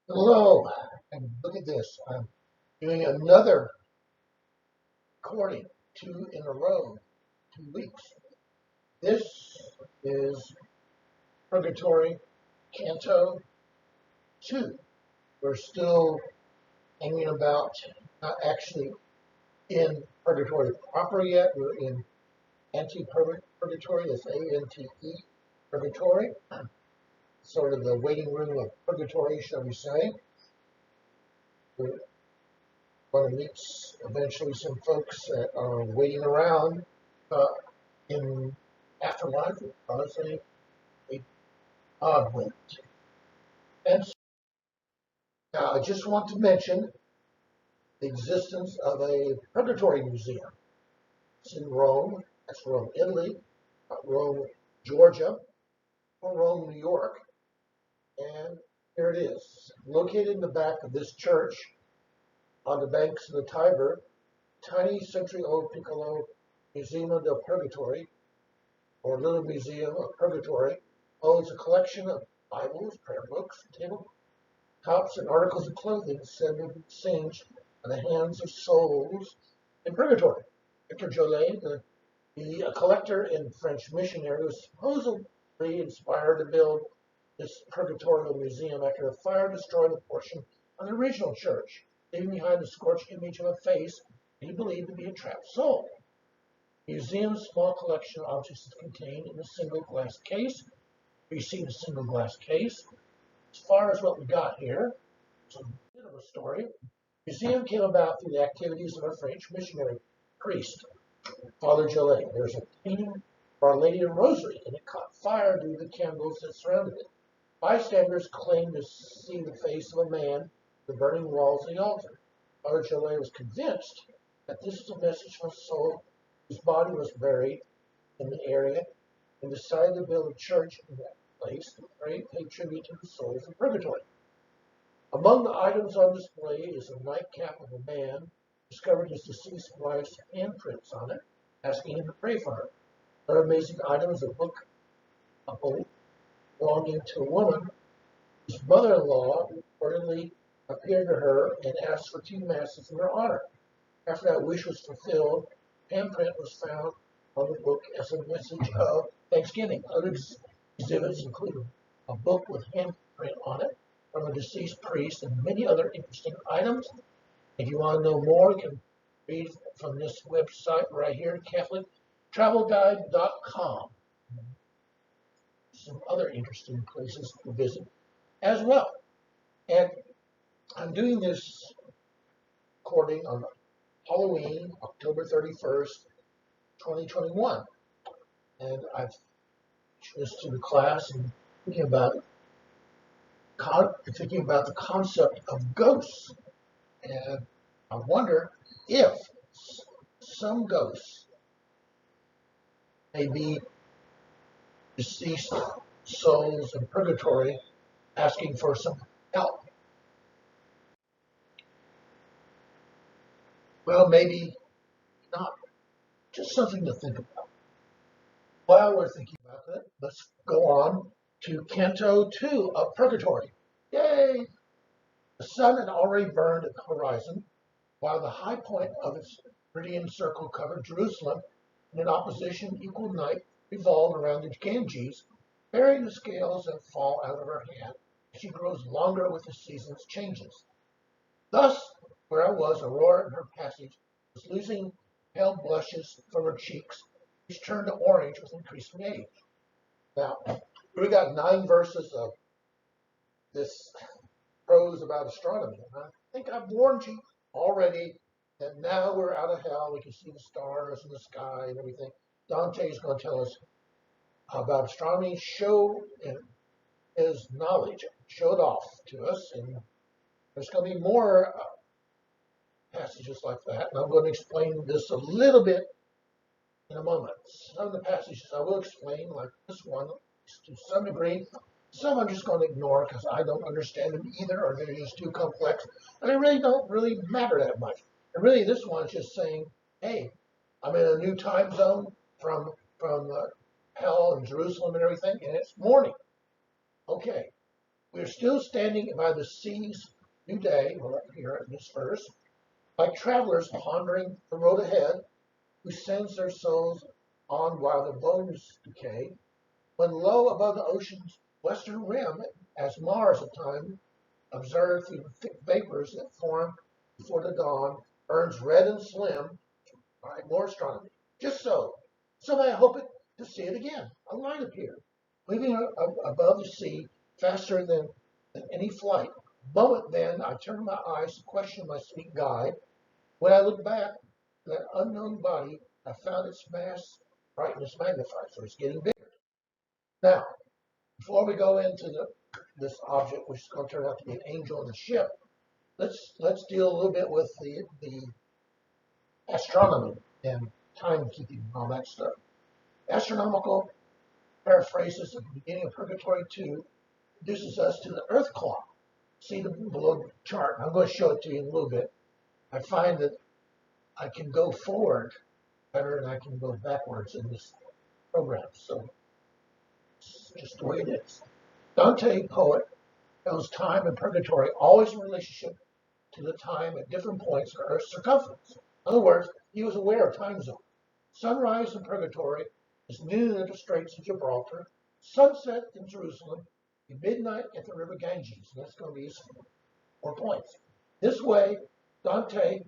Hello, and look at this. I'm doing another recording, two in a row, 2 weeks. This is Purgatory Canto 2. We're still hanging about, not actually in Purgatory proper yet. We're in Anti-Purgatory, that's A-N-T-E, Purgatory, sort of the waiting room of Purgatory, shall we say. We're going to meet eventually some folks that are waiting around uh, in afterlife because a God went. And so, now I just want to mention the existence of a purgatory museum. It's in Rome. That's Rome, Italy, not Rome, Georgia, or Rome, New York. And here it is, located in the back of this church on the banks of the Tiber, tiny century-old Piccolo Museum del Purgatory, or Little Museum of Purgatory, owns a collection of Bibles, prayer books, tabletops, and articles of clothing said to have been singed by the hands of souls in purgatory. Victor Jolet, a collector and French missionary, was supposedly inspired to build this purgatorial museum after a fire destroyed a portion of the original church, leaving behind the scorched image of a face he believed to be a trapped soul. The museum's small collection of objects is contained in a single glass case. We see the single glass case. As far as what we got here, it's a bit of a story. The museum came about through the activities of a French missionary priest, Father Jolet. There's a painting of Our Lady of Rosary, and it caught fire due to the candles that surrounded it. Bystanders claimed to see the face of a man in the burning walls of the altar. Father Jolet was convinced that this was a message from a soul whose body was buried in the area and decided to build a church in that place to pay tribute to the souls in purgatory. Among the items on display is a nightcap of a man who discovered his deceased wife's handprints on it, asking him to pray for her. Another amazing item is a book belonging to a woman whose mother-in-law reportedly appeared to her and asked for 2 masses in her honor. After that wish was fulfilled, handprint was found on the book as a message of thanksgiving. Other exhibits include a book with handprint on it from a deceased priest and many other interesting items. If you want to know more, you can read from this website right here, CatholicTravelGuide.com. Some other interesting places to visit as well. And I'm doing this recording on Halloween, October 31st, 2021. And I've this to the class and thinking about the concept of ghosts. And I wonder if some ghosts may be deceased souls in purgatory asking for some help. Well, maybe not. Just something to think about. While we're thinking about that, let's go on to Canto 2 of Purgatory. Yay! The sun had already burned at the horizon, while the high point of its meridian circle covered Jerusalem, and in opposition equal night revolved around the Ganges, bearing the scales that fall out of her hand as she grows longer with the season's changes. Thus, where I was, Aurora in her passage was losing pale blushes from her cheeks, which turned to orange with increasing age. Now, we got 9 verses of this prose about astronomy. And I think I've warned you already that now we're out of hell. We can see the stars in the sky and everything. Dante is going to tell us about astronomy, show his knowledge, show it off to us. And there's going to be more passages like that. And I'm going to explain this a little bit in a moment. Some of the passages I will explain, like this one, to some degree. Some I'm just going to ignore because I don't understand them either, or they're just too complex, and they really don't really matter that much. And really, this one is just saying, hey, I'm in a new time zone from hell and Jerusalem and everything, and it's morning. Okay, We are still standing by the sea's new day, we're up here in this verse, like travelers pondering the road ahead, who sends their souls on while their bones decay, when low above the ocean's western rim, as Mars at times observed through the thick vapors that form before the dawn, burns red and slim, right, more astronomy. Just so. Someday I hope to see it again. A light appeared, leaving above the sea faster than any flight. Moment then, I turned my eyes to question my sweet guide. When I looked back, that unknown body, I found its mass brightness magnified, so it's getting bigger. Now, before we go into this object, which is going to turn out to be an angel in the ship, let's deal a little bit with the astronomy and timekeeping and all that stuff. Astronomical paraphrases at the beginning of Purgatory 2 introduces us to the Earth clock. See the below chart. I'm going to show it to you in a little bit. I find that I can go forward better than I can go backwards in this program. So it's just the way it is. Dante, poet, knows time and purgatory always in relationship to the time at different points in Earth's circumference. In other words, he was aware of time zones. Sunrise in purgatory is noon at the Straits of Gibraltar, sunset in Jerusalem, and midnight at the river Ganges. And that's going to be his 4 points. This way, Dante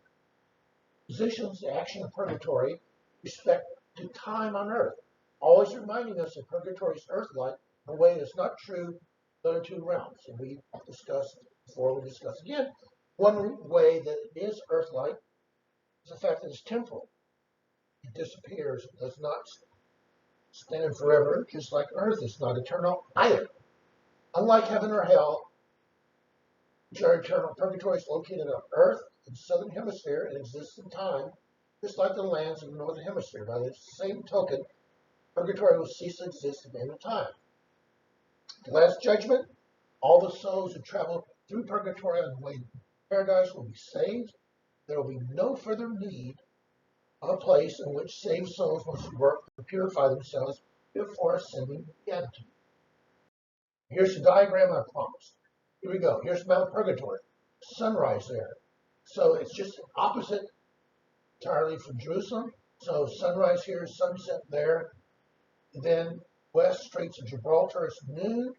positions the action of purgatory with respect to time on earth, always reminding us that purgatory's earth-like in a way that's not true of the other two realms. And we discussed before, we discuss again. One way that it is earth-like is the fact that it's temporal. It disappears, it does not stand forever, just like earth is not eternal either. Unlike heaven or hell, which are eternal, purgatory is located on earth in the southern hemisphere and exists in time, just like the lands of the northern hemisphere. By the same token, purgatory will cease to exist at the end of time. The last judgment, all the souls who travel through purgatory on the way to paradise will be saved. There will be no further need of a place in which saved souls must work to purify themselves before ascending to beatitude. Here's the diagram I promised. Here we go. Here's Mount Purgatory. Sunrise there. So it's just opposite entirely from Jerusalem. So sunrise here, sunset there. And then west, Straits of Gibraltar is noon.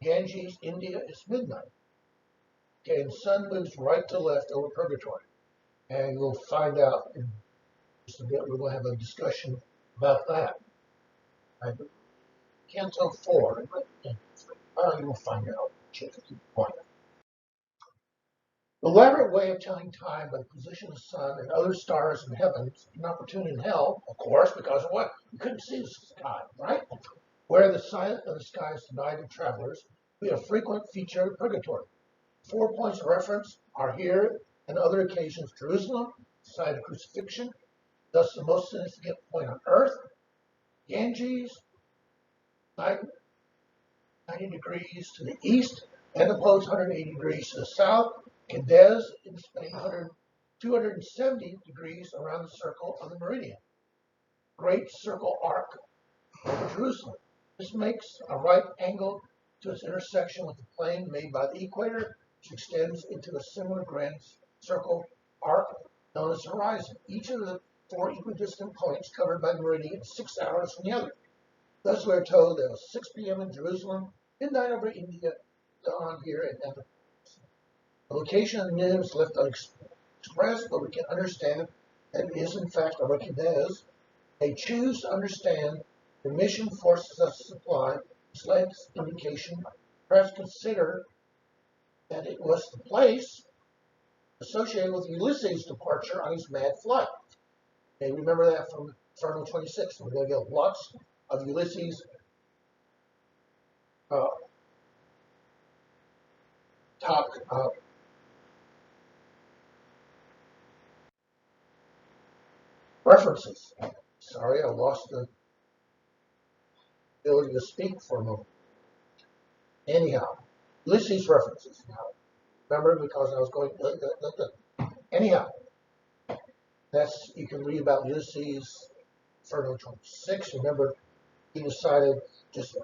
Ganges, India is midnight. Okay, and sun moves right to left over Purgatory. And you'll find out in just a bit, we're going to have a discussion about that. Right? Canto 4. You will find out. The elaborate way of telling time by the position of the sun and other stars in heaven is inopportune in hell, of course, because of what? You couldn't see the sky, right? Where the silence of the sky is denied to travelers, we have a frequent feature of purgatory. 4 points of reference are here and other occasions Jerusalem, site of crucifixion, thus the most significant point on earth, Ganges, 90 degrees to the east, Antipodes 180 degrees to the south, Cadiz in Spain 270 degrees around the circle of the meridian. Great circle arc over Jerusalem. This makes a right angle to its intersection with the plane made by the equator, which extends into a similar grand circle arc known as the horizon. Each of the 4 equidistant points covered by the meridian is 6 hours from the other. Thus, we are told that it was 6 p.m. in Jerusalem, midnight over India, dawn here in Antipodes. The location of the noon is left unexpressed, but we can understand that it is in fact over Cadiz. They choose to understand the mission forces us to supply this last indication. Perhaps consider that it was the place associated with Ulysses' departure on his mad flight. Okay, remember that from Inferno 26. We're going to get lots of Ulysses references. Sorry, I lost the ability to speak for a moment. Anyhow, Ulysses references. Now, remember, because I was going. Anyhow, you can read about Ulysses, Inferno 26. Remember, he decided just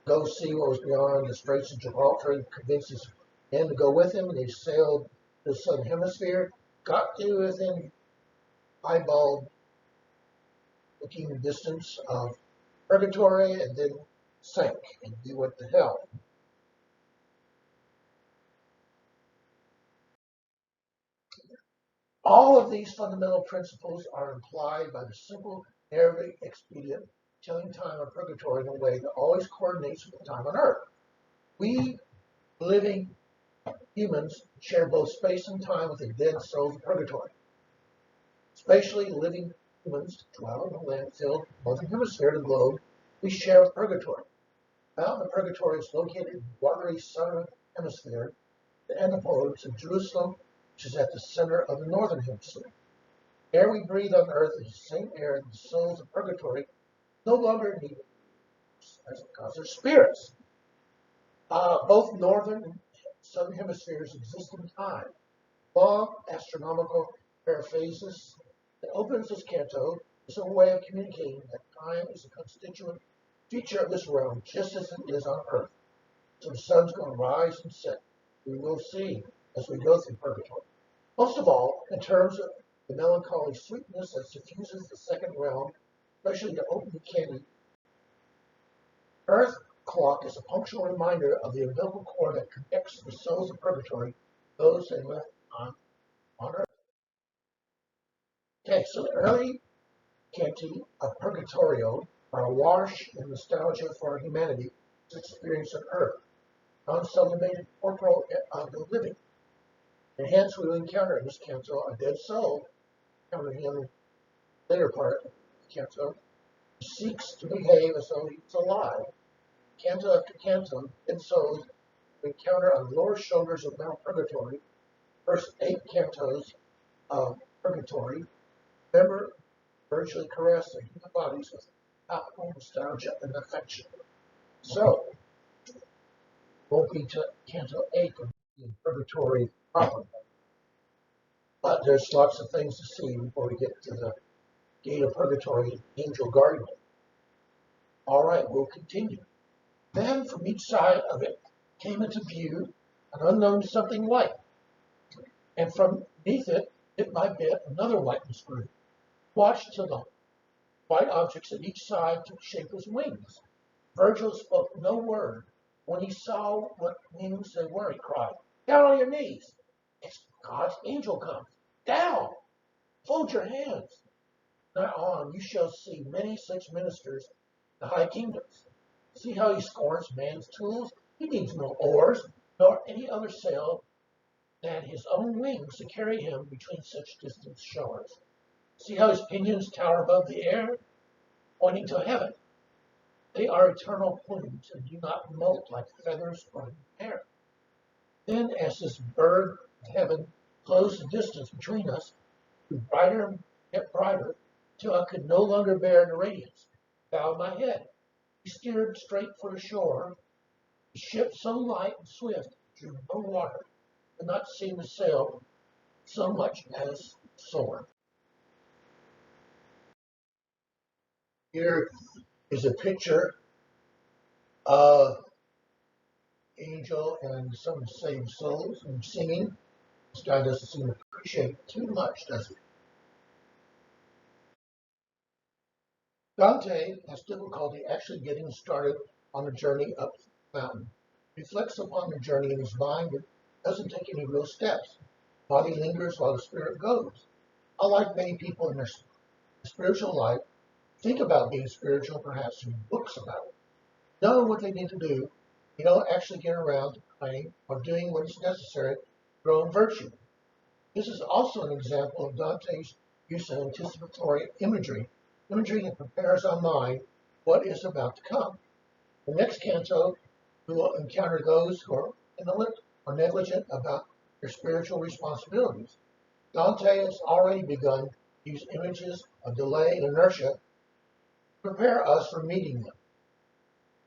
go see what was beyond the Straits of Gibraltar and convinced his men to go with him. And they sailed to the southern hemisphere, got to within eyeball looking distance of purgatory, and then sank and he went to hell. All of these fundamental principles are implied by the simple narrative expedient telling time of purgatory in a way that always coordinates with time on earth. We living humans share both space and time with the dead souls of purgatory. Spatially, living humans dwell in a land-filled northern hemisphere of the globe we share with purgatory. Now the purgatory is located in the watery southern hemisphere, the antipodes of Jerusalem, which is at the center of the northern hemisphere. Air we breathe on earth is the same air that the souls of purgatory no longer need because they're spirits. Both northern and southern hemispheres exist in time. Long astronomical periphrasis that opens this canto is a way of communicating that time is a constituent feature of this realm, just as it is on earth. So the sun's going to rise and set. We will see as we go through purgatory. Most of all, in terms of the melancholy sweetness that suffuses the second realm, especially the open candy. Earth clock is a punctual reminder of the umbilical cord that connects the souls of purgatory, those they left on earth. Okay, so the early canti of Purgatorio are awash in nostalgia for humanity's experience on earth, non-sublimated corporal of the living. And hence we will encounter in this canto a dead soul, encounter him in the later part of the canto, who seeks to behave as though he's alive. Canto after canto, dead souls we encounter on the lower shoulders of Mount Purgatory, first 8 cantos of Purgatory, remember, virtually caress their human bodies with palpable nostalgia and affection. So, won't be to Canto 8 of Purgatory proper. But there's lots of things to see before we get to the gate of Purgatory, Angel Garden. All right, we'll continue. Then from each side of it came into view an unknown something white, and from beneath it, bit by bit, another whiteness grew. Watched till the white objects at each side took shape as wings. Virgil spoke no word. When he saw what wings they were, he cried, "Down on your knees! It's God's angel comes! Down! Fold your hands! Now on you shall see many such ministers in the high kingdoms. See how he scorns man's tools? He needs no oars, nor any other sail than his own wings to carry him between such distant shores. See how his pinions tower above the air, pointing to heaven. They are eternal plumes and do not molt like feathers or hair. Then, as this bird of heaven closed the distance between us, grew brighter and yet brighter, till I could no longer bear the radiance. Bowed my head. He steered straight for the shore. The ship, so light and swift, drew no water, could not seem to sail so much as soar. Here is a picture of angel and some saved souls and singing. This guy doesn't seem to appreciate too much, does he? Dante has difficulty actually getting started on the journey up the mountain. He reflects upon the journey in his mind, but doesn't take any real steps. Body lingers while the spirit goes. Unlike many people in their spiritual life, think about being spiritual, perhaps read books about it. Know what they need to do. You don't actually get around to praying or doing what is necessary to grow in virtue. This is also an example of Dante's use of anticipatory imagery that prepares our mind what is about to come. The next canto, we will encounter those who are indolent or negligent about their spiritual responsibilities. Dante has already begun to use images of delay and inertia to prepare us for meeting them.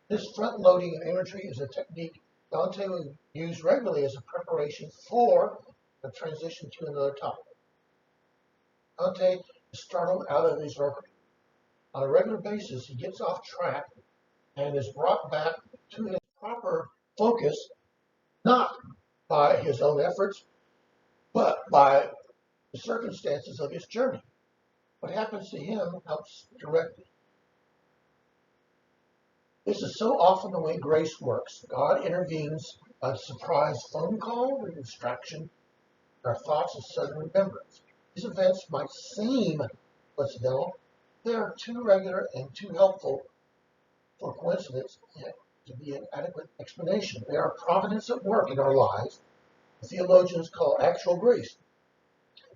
This front-loading of imagery is a technique Dante will use regularly as a preparation for the transition to another topic. Dante is startled out of his reverie. On a regular basis, he gets off track and is brought back to his proper focus, not by his own efforts, but by the circumstances of his journey. What happens to him helps direct it. This is so often the way grace works. God intervenes by a surprise phone call, a distraction, our thoughts, and sudden remembrance. These events might seem coincidental. They are too regular and too helpful for coincidence to be an adequate explanation. They are providence at work in our lives. The theologians call actual grace.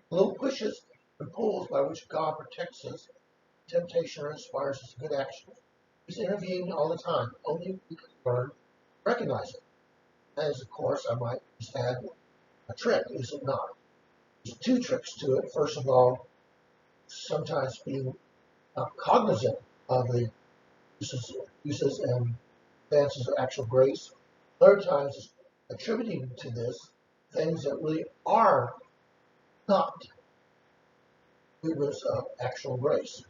Little pushes and pulls by which God protects us, temptation, or inspires us to good actions. He's intervening all the time. Only we can learn to recognize it. As, of course, I might just add a trick, is it not? There's two tricks to it. First of all, sometimes being cognizant of the uses and advances of actual grace. Other times, is attributing to this things that really are not movements of actual grace.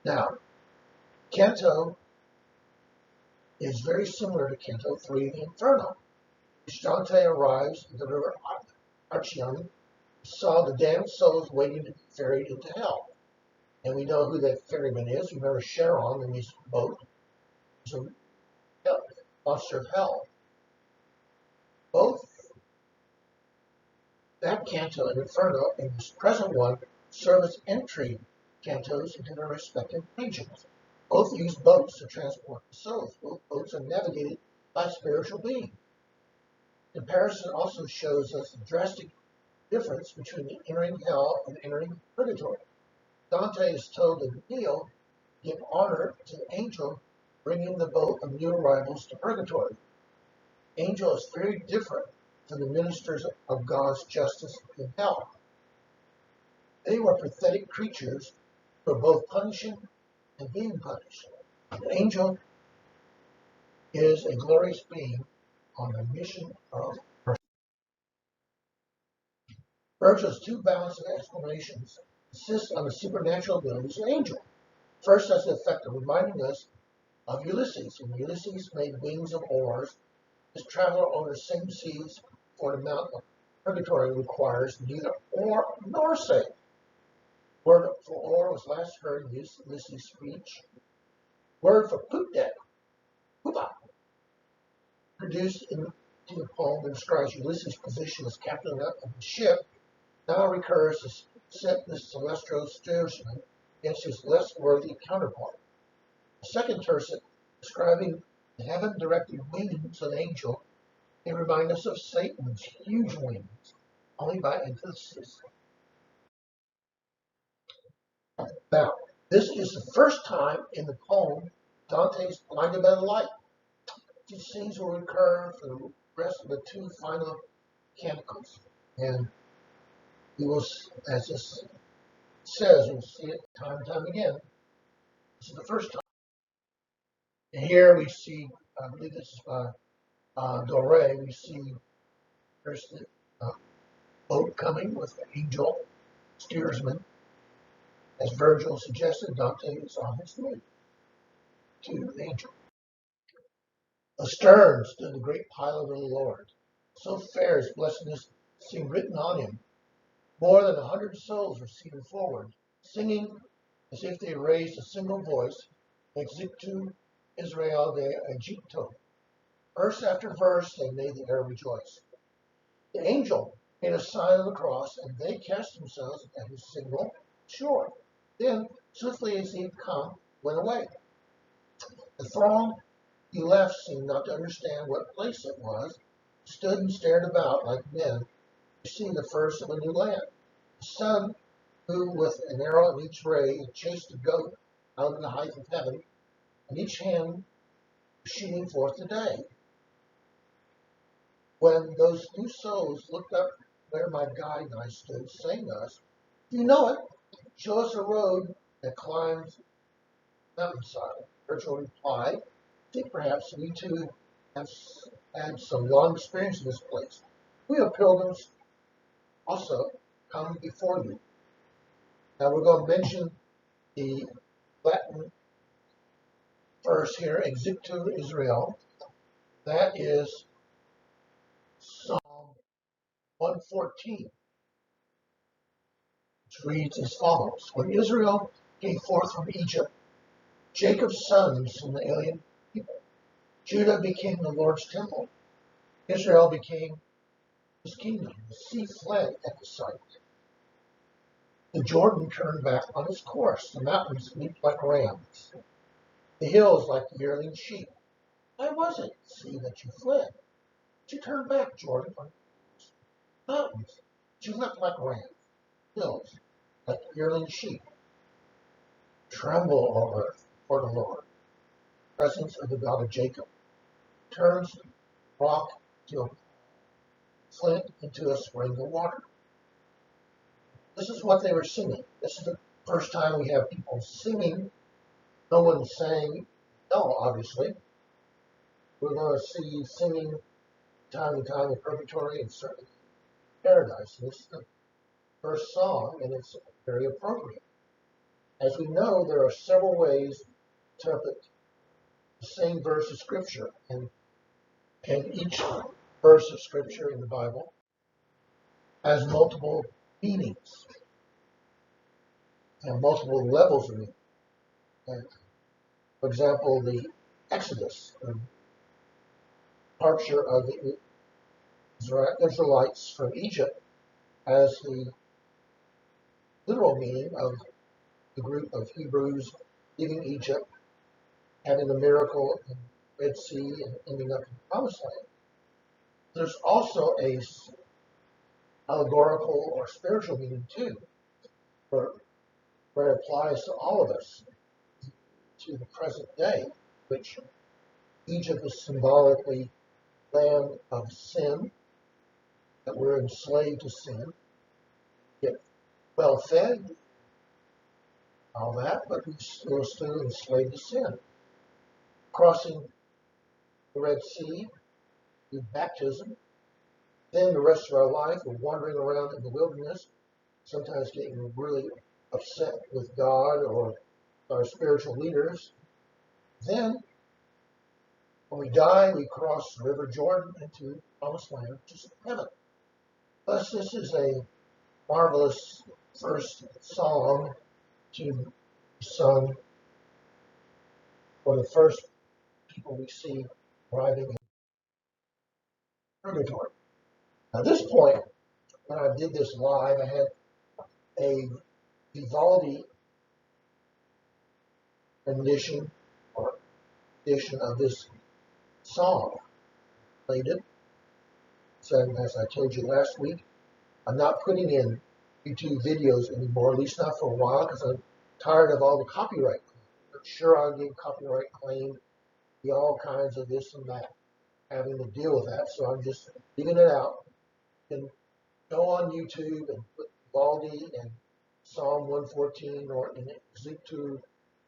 Now, Canto is very similar to Canto 3, the Inferno, which Dante arrives at the river Archion, saw the damned souls waiting to be ferried into hell. And we know who that ferryman is. Remember Charon in his boat. He's a monster of hell. Both that canto and Inferno and this present one serve as entry cantos into their respective regions. Both use boats to transport the souls. Both boats are navigated by spiritual beings. Comparison also shows us the drastic difference between entering hell and entering purgatory. Dante is told to kneel, give honor to the angel bringing the boat of new arrivals to purgatory. The angel is very different from the ministers of God's justice in hell. They were pathetic creatures who were both punishing and being punished. The angel is a glorious being on a mission of mercy. Virgil's two balanced explanations insist on the supernatural abilities of the angel. First, has the effect of reminding us of Ulysses. When Ulysses made wings of oars, his traveler over the same seas for the mount of purgatory requires neither oar nor sail. Word for oar was last heard in Ulysses' speech. Word for poop deck, poopa, produced in the poem that describes Ulysses' position as captain of the ship, now recurs to set this celestial steersman against his less worthy counterpart. The second tercet, describing the heaven-directed wings of the angel, may remind us of Satan's huge wings, only by antithesis. Now, this is the first time in the poem Dante's blinded by the light. These scenes will recur for the rest of the two final canticles. And we will, as this says, we'll see it time and time again. This is the first time. And here we see, I believe this is Dore, we see there's the boat coming with the angel steersman. As Virgil suggested, Dante is on his way to the angel. Astern stood the great pilot of the Lord. So fair his blessedness seemed written on him. More than 100 souls were seated forward, singing as if they raised a single voice, Exitu Israel de Egipto. Verse after verse they made the air rejoice. The angel made a sign of the cross, and they cast themselves at his signal shore. Then, swiftly as he had come, went away. The throng he left seemed not to understand what place it was, stood and stared about like men who see the first of a new land. The sun, who with an arrow in each ray had chased a goat out of the height of heaven, and each hand was shooting forth the day. When those new souls looked up where my guide and I stood, saying to us, "You know it, show us a road that climbs the mountainside." Virgil replied, "I think perhaps we too have had some long experience in this place. We are pilgrims also come before you." Now we're going to mention the Latin verse here, Exictu Israel, that is Psalm 114, which reads as follows. When Israel came forth from Egypt, Jacob's sons from the alien people, Judah became the Lord's temple. Israel became his kingdom. The sea fled at the sight. The Jordan turned back on its course. The mountains leaped like rams. The hills like yearling sheep. Why was it, sea, that you fled? But you turned back, Jordan, on mountains. But you leapt like rams. Hills like yearling sheep. Tremble, O earth, for the Lord. The presence of the God of Jacob turns rock to a flint into a spring of water. This is what they were singing. This is the first time we have people singing. No one's saying no, obviously. We're going to see singing time and time in purgatory and certainly paradise. This is the first song, and it's very appropriate. As we know, there are several ways to interpret the same verse of Scripture, and each verse of Scripture in the Bible has multiple meanings and multiple levels of meaning. And for example, the Exodus, the departure of the Israelites from Egypt, has the literal meaning of the group of Hebrews leaving Egypt, having the miracle in the Red Sea, and ending up in the Promised Land. There's also a allegorical or spiritual meaning too, where it applies to all of us, to the present day, which Egypt is symbolically land of sin, that we're enslaved to sin, get well fed, all that, but we're still enslaved to sin. Crossing the Red Sea through baptism, then the rest of our life we're wandering around in the wilderness, sometimes getting really upset with God or our spiritual leaders. Then, when we die, we cross the River Jordan into the Promised Land, which is heaven. Thus, this is a marvelous first song to be sung for the first people we see arriving in purgatory. Now, at this point, when I did this live, I had a Vivaldi rendition or edition of this song. Played it. So, as I told you last week, I'm not putting in YouTube videos anymore, at least not for a while, because I'm tired of all the copyright claims. I'm sure I'll get copyright claim, be all kinds of this and that, having to deal with that. So I'm just leaving it out. You can go on YouTube and put Vivaldi and Psalm 114 or in Exictu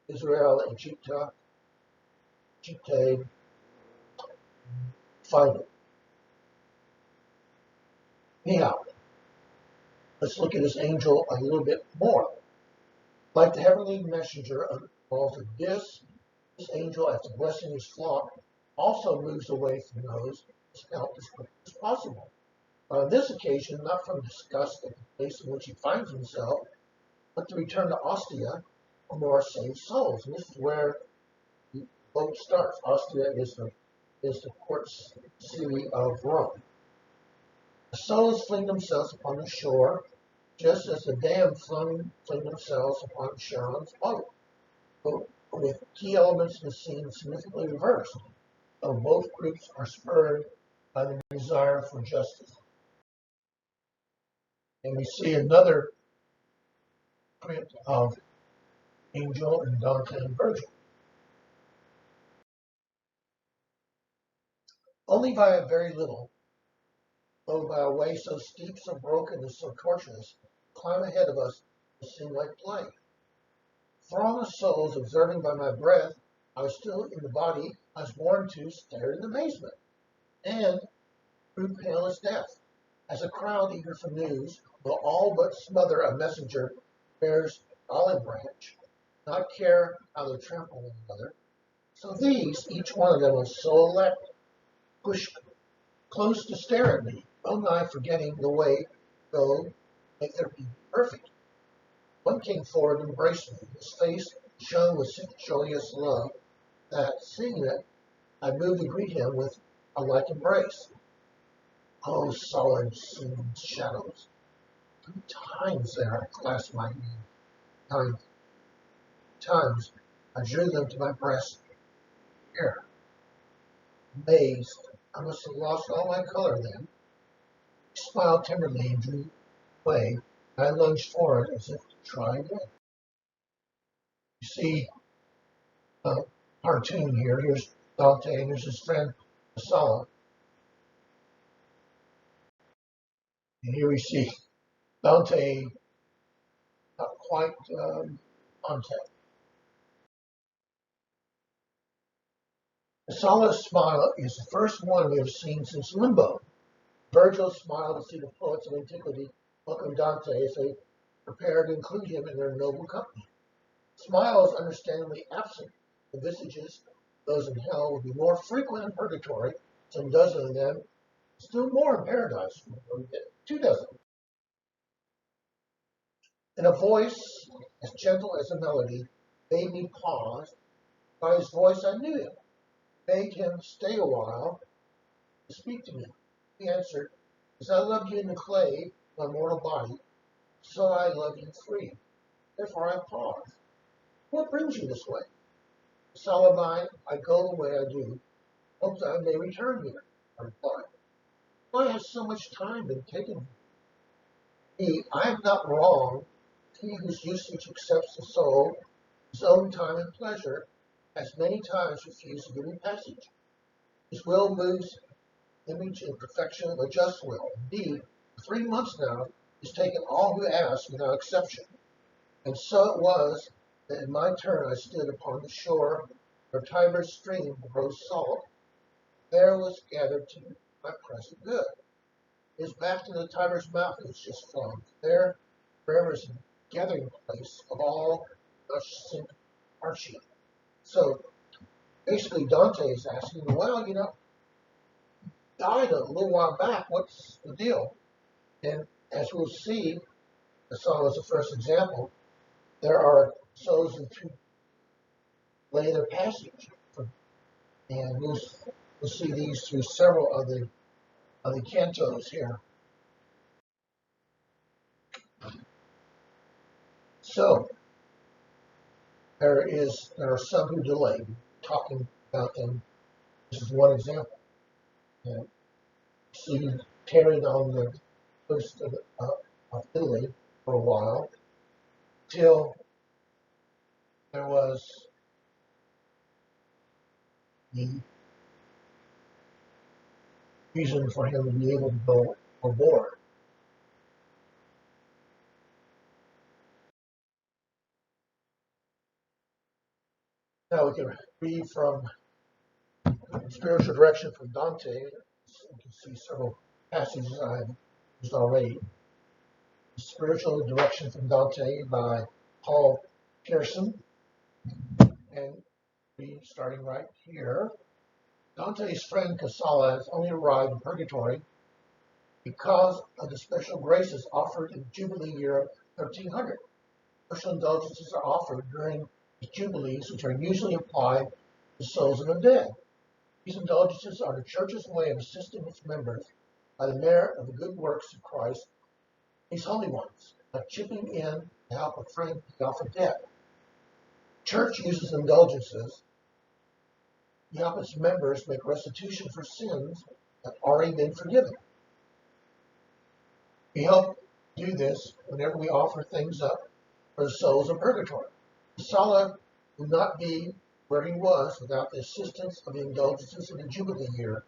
Israel Egypta, find it. Anyhow, let's look at this angel a little bit more. Like the heavenly messenger of this angel, after blessing his flock, also moves away from those as quickly as possible. On this occasion, not from disgust at the place in which he finds himself, but to return to Ostia for more saved souls. And this is where the boat starts. Ostia is the port city of Rome. The souls fling themselves upon the shore, just as the damned fling themselves upon Sharon's boat, but with key elements in the scene significantly reversed, though both groups are spurred by the desire for justice. And we see another print of Angel and Dante and Virgil. Only by a very little, though by a way so steep, so broken, and so tortuous, the climb ahead of us will seem like play. Throng of souls observing by my breath, I was still in the body I was born to, stared in amazement, and grew pale as death. As a crowd eager for news will all but smother a messenger who bears olive branch, not care how they trample one another, So these, each one of them was so elect, pushed close to stare at me, well nigh forgetting the way to go make their be perfect. One came forward and embraced me. His face shone with such joyous love that, seeing it, I moved to greet him with a like embrace. Oh, solid seeming shadows! 3 times there I clasped my hand. 9 times I drew them to my breast. Here, amazed, I must have lost all my color then. He smiled tenderly and drew away. I lunged forward as if to try again. You see a cartoon here. Here's Dante and here's his friend Masala. And here we see Dante not quite Dante. Masala's smile is the first one we have seen since Limbo. Virgil smiled to see the poets of antiquity welcome Dante as they prepared to include him in their noble company. Smile is understandably absent. The visages of those in hell would be more frequent in purgatory, some dozen of them, still more in paradise, 2 dozen. In a voice as gentle as a melody, made me pause. By his voice I knew him, begged him stay a while to speak to me. He answered, as I loved you in the clay, my mortal body, so I love you free. Therefore I pause. What brings you this way? Salamine, I go the way I do. Hope that I may return here, I replied. Why has so much time been taken from me? I am not wrong. He whose usage accepts the soul, his own time and pleasure, has many times refused to give me passage. His will moves image and perfection of a just will. Indeed, for 3 months now, he's taken all who ask without exception. And so it was that in my turn I stood upon the shore where Tiber's stream grows salt. There was gathered to my present good. His back to the Tiber's mouth is just flowing. There, forever is the gathering place of all sink hardship. So basically, Dante is asking, well, died a little while back. What's the deal? And as we'll see, the song is the first example. There are souls who lay their passage, and we'll see these through several of the cantos here. So there are some who delay. Talking about them. This is one example. And see, carried on the coast of Italy for a while till there was the reason for him to be able to go aboard. Now we can read from Spiritual Direction from Dante. You can see several passages I've used already. Spiritual Direction from Dante by Paul Pearson. And read starting right here. Dante's friend Casala has only arrived in purgatory because of the special graces offered in the Jubilee year of 1300. Special indulgences are offered during the Jubilees, which are usually applied to souls of the dead. These indulgences are the Church's way of assisting its members by the merit of the good works of Christ, these holy ones, by chipping in to help a friend pay off a debt. The Church uses indulgences to help its members make restitution for sins that have already been forgiven. We help do this whenever we offer things up for the souls of purgatory. Sala would not be where he was without the assistance of the indulgences of the Jubilee year.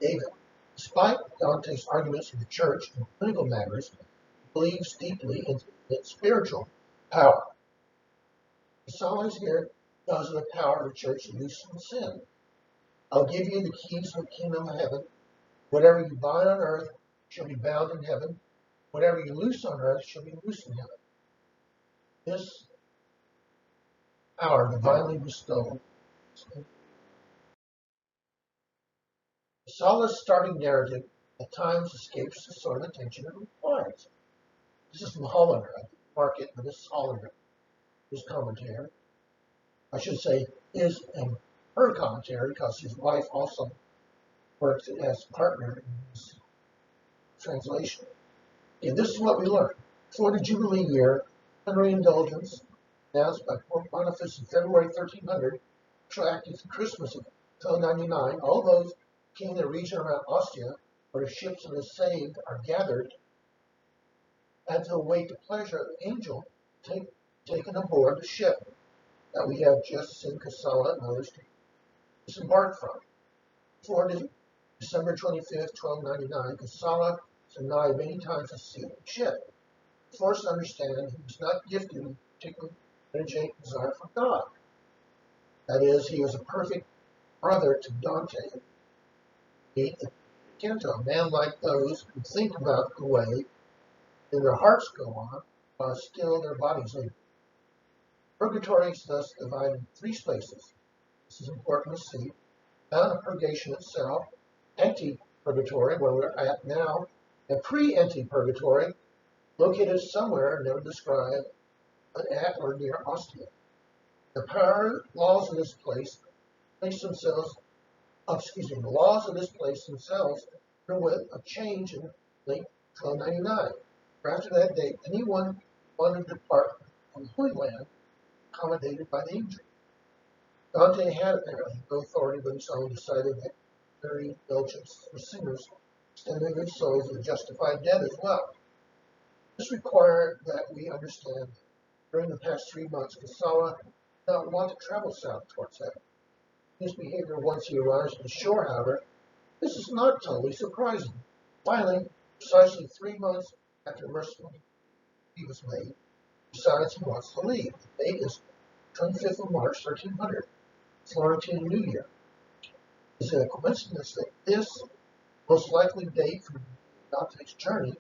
David, despite Dante's arguments in the church and political matters, believes deeply in its spiritual power. Sala is here because of the power of the church to loosen sin. I'll give you the keys of the kingdom of heaven. Whatever you bind on earth shall be bound in heaven. Whatever you loose on earth shall be loosed in heaven. This, power divinely bestowed. Casala's starting narrative at times escapes the sort of attention it requires. This is from Hollander. I mark it, but this is Hollander, his commentary. I should say his and her commentary because his wife also works as partner in this translation. And this is what we learn. For the Jubilee year, plenary indulgence, announced by Pope Boniface in February 1300, attracted the Christmas of 1299. All those king in the region around Ostia, where the ships of the saved are gathered, and to await the pleasure of the angel taken aboard the ship that we have just seen Casala and others disembark from. Before December 25th, 1299, Casala is denied many times a seat on the ship. Forced to understand he was not gifted with a particular energetic desire for God. That is, he was a perfect brother to Dante. The Canto, a man like those who think about the way and their hearts go on, while still their bodies live. Purgatory is thus divided in three spaces. This is important to see. Down in purgation itself, anti-purgatory, where we're at now, and pre-anti-purgatory, located somewhere never described, but at or near Ostia. The laws of this place themselves, the laws of this place themselves underwent a change in late 1299. After that date, anyone wanted to depart from the Holy Land accommodated by the angel. Dante had apparently no authority but his own, decided that very indulgence for sinners extended their souls to justified death as well. This required that we understand that during the past 3 months, Casala did not want to travel south towards heaven. His behavior once he arrives at the shore, however, this is not totally surprising. Finally, precisely 3 months after merciful he was made, he decides he wants to leave. The date is 25th of March, 1300, Florentine New Year. Is it a coincidence that this most likely date for Dante's journey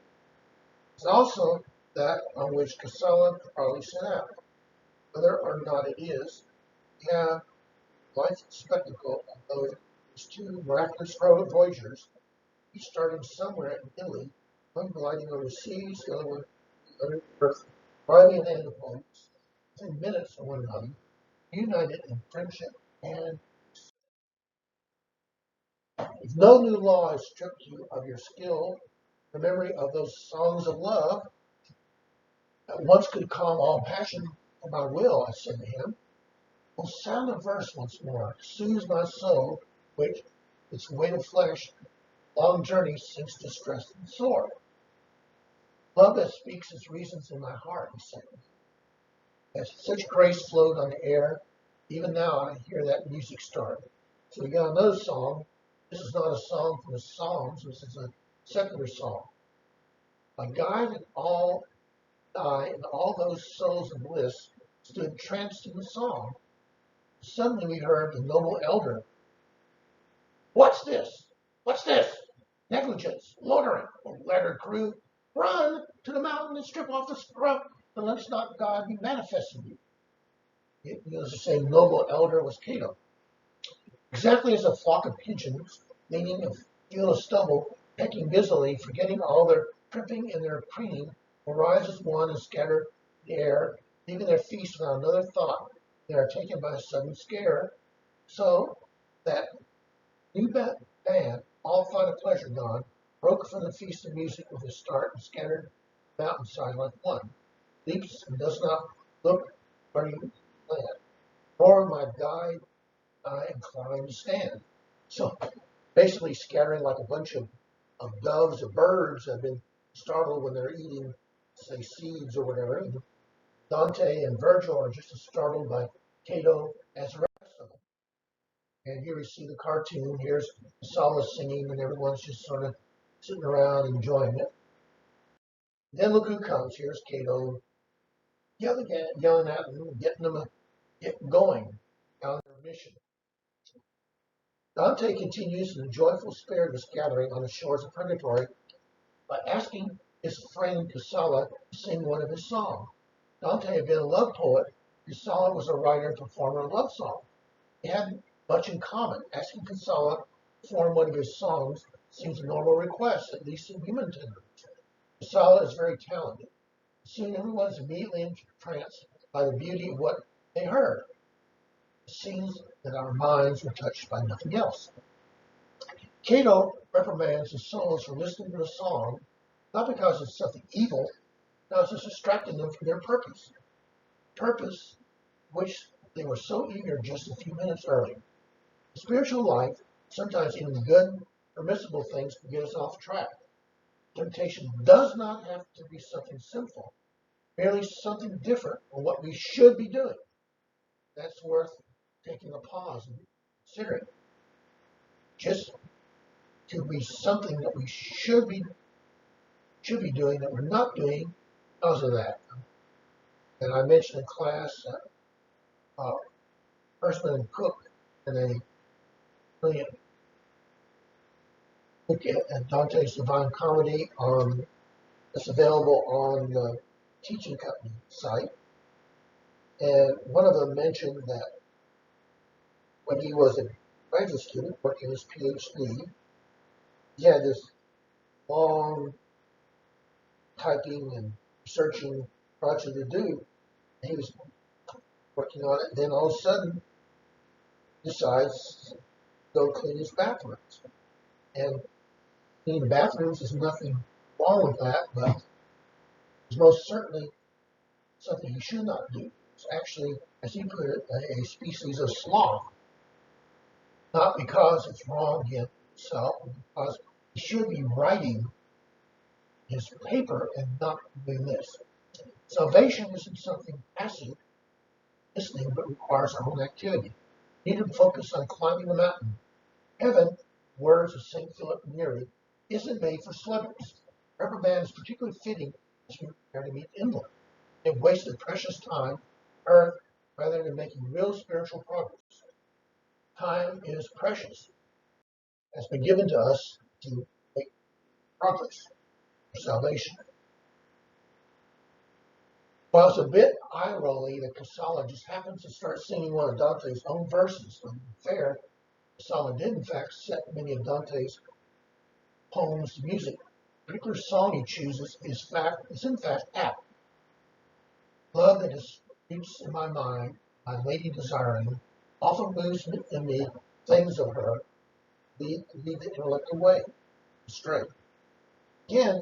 is also that on which Casala probably set out? Whether or not it is, we have life spectacle of these two miraculous voyagers, each starting somewhere in Italy, one gliding over seas, the other one under earth, arriving at antipodes, within minutes of one another, united in friendship and if no new law has stripped you of your skill, the memory of those songs of love that once could calm all passion for my will, I said to him, will sound a verse once more, soothes my soul, which, its weight of flesh, long journey since distressed and sore. Love that speaks its reasons in my heart, he said. As such grace flowed on the air, even now I hear that music start. So we got another song. This is not a song from the Psalms, this is a secular song. A guide and all I and all those souls of bliss stood tranced in the song. Suddenly we heard the noble elder. What's this? What's this? Negligence, loitering, O latter crew. Run to the mountain and strip off the scrub, and let not God be manifest in you. It was the same noble elder was Cato. Exactly as a flock of pigeons, leaning a field of stubble, pecking busily, forgetting all their tripping and their preening, will rise as one and scatter the air, leaving their feast without another thought. They are taken by a sudden scare, so that new band, all thought of pleasure gone, broke from the feast of music with a start and scattered the mountainside like one, leaps and does not look where you land. Nor my guide I inclined to stand. So basically scattering like a bunch of doves or birds that have been startled when they're eating, say, seeds or whatever. And Dante and Virgil are just as startled by Cato as the rest of them. And here we see the cartoon. Here's Solace singing, and everyone's just sort of sitting around enjoying it. Then look who comes. Here's Cato yelling at them, getting them going on their mission. Dante continues in the joyful spirit of his gathering on the shores of Purgatory by asking his friend Casala to sing one of his songs. Dante had been a love poet Casala was a writer and performer of love songs. They had much in common. Asking Casala to perform one of his songs seems a normal request, at least in human terms. Casala is very talented. Soon everyone is immediately entranced by the beauty of what they heard. It seems that our minds were touched by nothing else. Cato reprimands his souls for listening to a song, not because it's something evil, because it's distracting them from their purpose which they were so eager just a few minutes earlier. In spiritual life, sometimes even good, permissible things can get us off track. Temptation does not have to be something sinful, merely something different from what we should be doing. That's worth taking a pause and considering. Just to be something that we should be doing that we're not doing because of that. And I mentioned in class Hirschman and Cook in a brilliant look at Dante's Divine Comedy that's available on the Teaching Company site. And one of them mentioned that when he was a graduate student working his PhD, he had this long typing and researching project to do. And he was working on it, and then all of a sudden decides to go clean his bathrooms. And cleaning the bathrooms is nothing wrong with that, but it's most certainly something he should not do. It's actually, as he put it, a species of sloth. Not because it's wrong in itself, but because he should be writing his paper and not doing this. Salvation isn't something passive, listening, but requires our own activity. We need to focus on climbing the mountain. Heaven, words of St. Philip Neri, isn't made for sluggards. Reprimand is particularly fitting as we prepare to meet inland. They've wasted precious time on earth rather than making real spiritual progress. Time is precious. It has been given to us to make progress for salvation. While it's a bit eye-rolling that Casala just happens to start singing one of Dante's own verses, to be fair, Casala did in fact set many of Dante's poems to music. The particular song he chooses is in fact apt. Love that is deeps in my mind, my lady desiring, often moves in me things of her, lead the intellect away, astray. Again,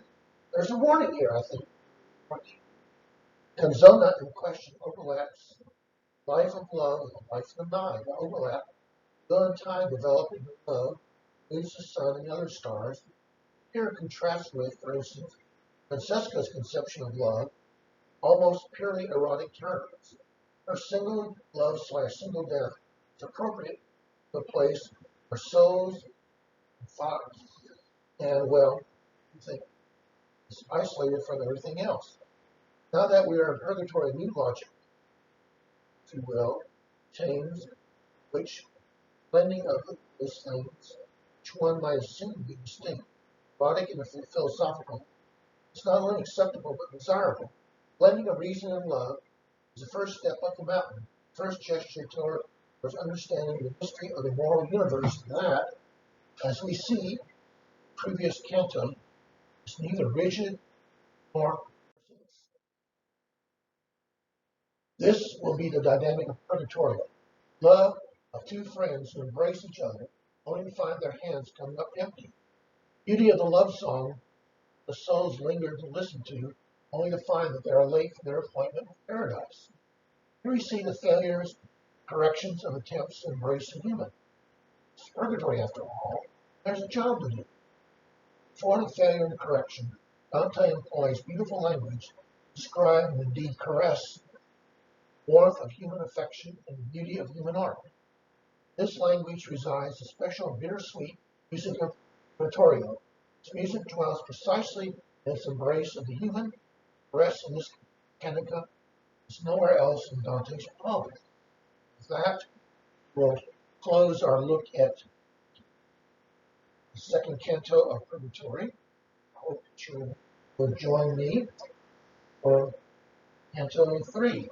there's a warning here, I think. Canzona in question overlaps life of love and life of the mind. The overlap will in time develop into love, moves the sun and other stars. Here contrasts with, for instance, Francesca's conception of love, almost purely erotic terms. Her single love / single death is appropriate to a place where souls and thoughts and, well, I think it's isolated from everything else. Now that we are in purgatory, new logic, if you will, change, which blending of those things, which one might assume to be distinct, erotic and philosophical, is not only acceptable but desirable. Blending of reason and love is the first step up the mountain, first gesture towards understanding the mystery of the moral universe that, as we see, previous canto, is neither rigid nor merciless. This will be the dynamic of purgatory. Love of two friends who embrace each other, only to find their hands coming up empty. Beauty of the love song the souls linger to listen to, only to find that they are late for their appointment with paradise. Here we see the failures, corrections of attempts to embrace the human. It's purgatory, after all. There's a job to do. For the failure and correction, Dante employs beautiful language to describe and indeed caress the warmth of human affection and the beauty of human art. This language resides the special bittersweet music of Purgatorio. Its music dwells precisely in its embrace of the human, caress in this cantica is nowhere else in Dante's poem. With that, we'll close our look at the Second Canto of Purgatory. I hope that you will join me for Canto 3.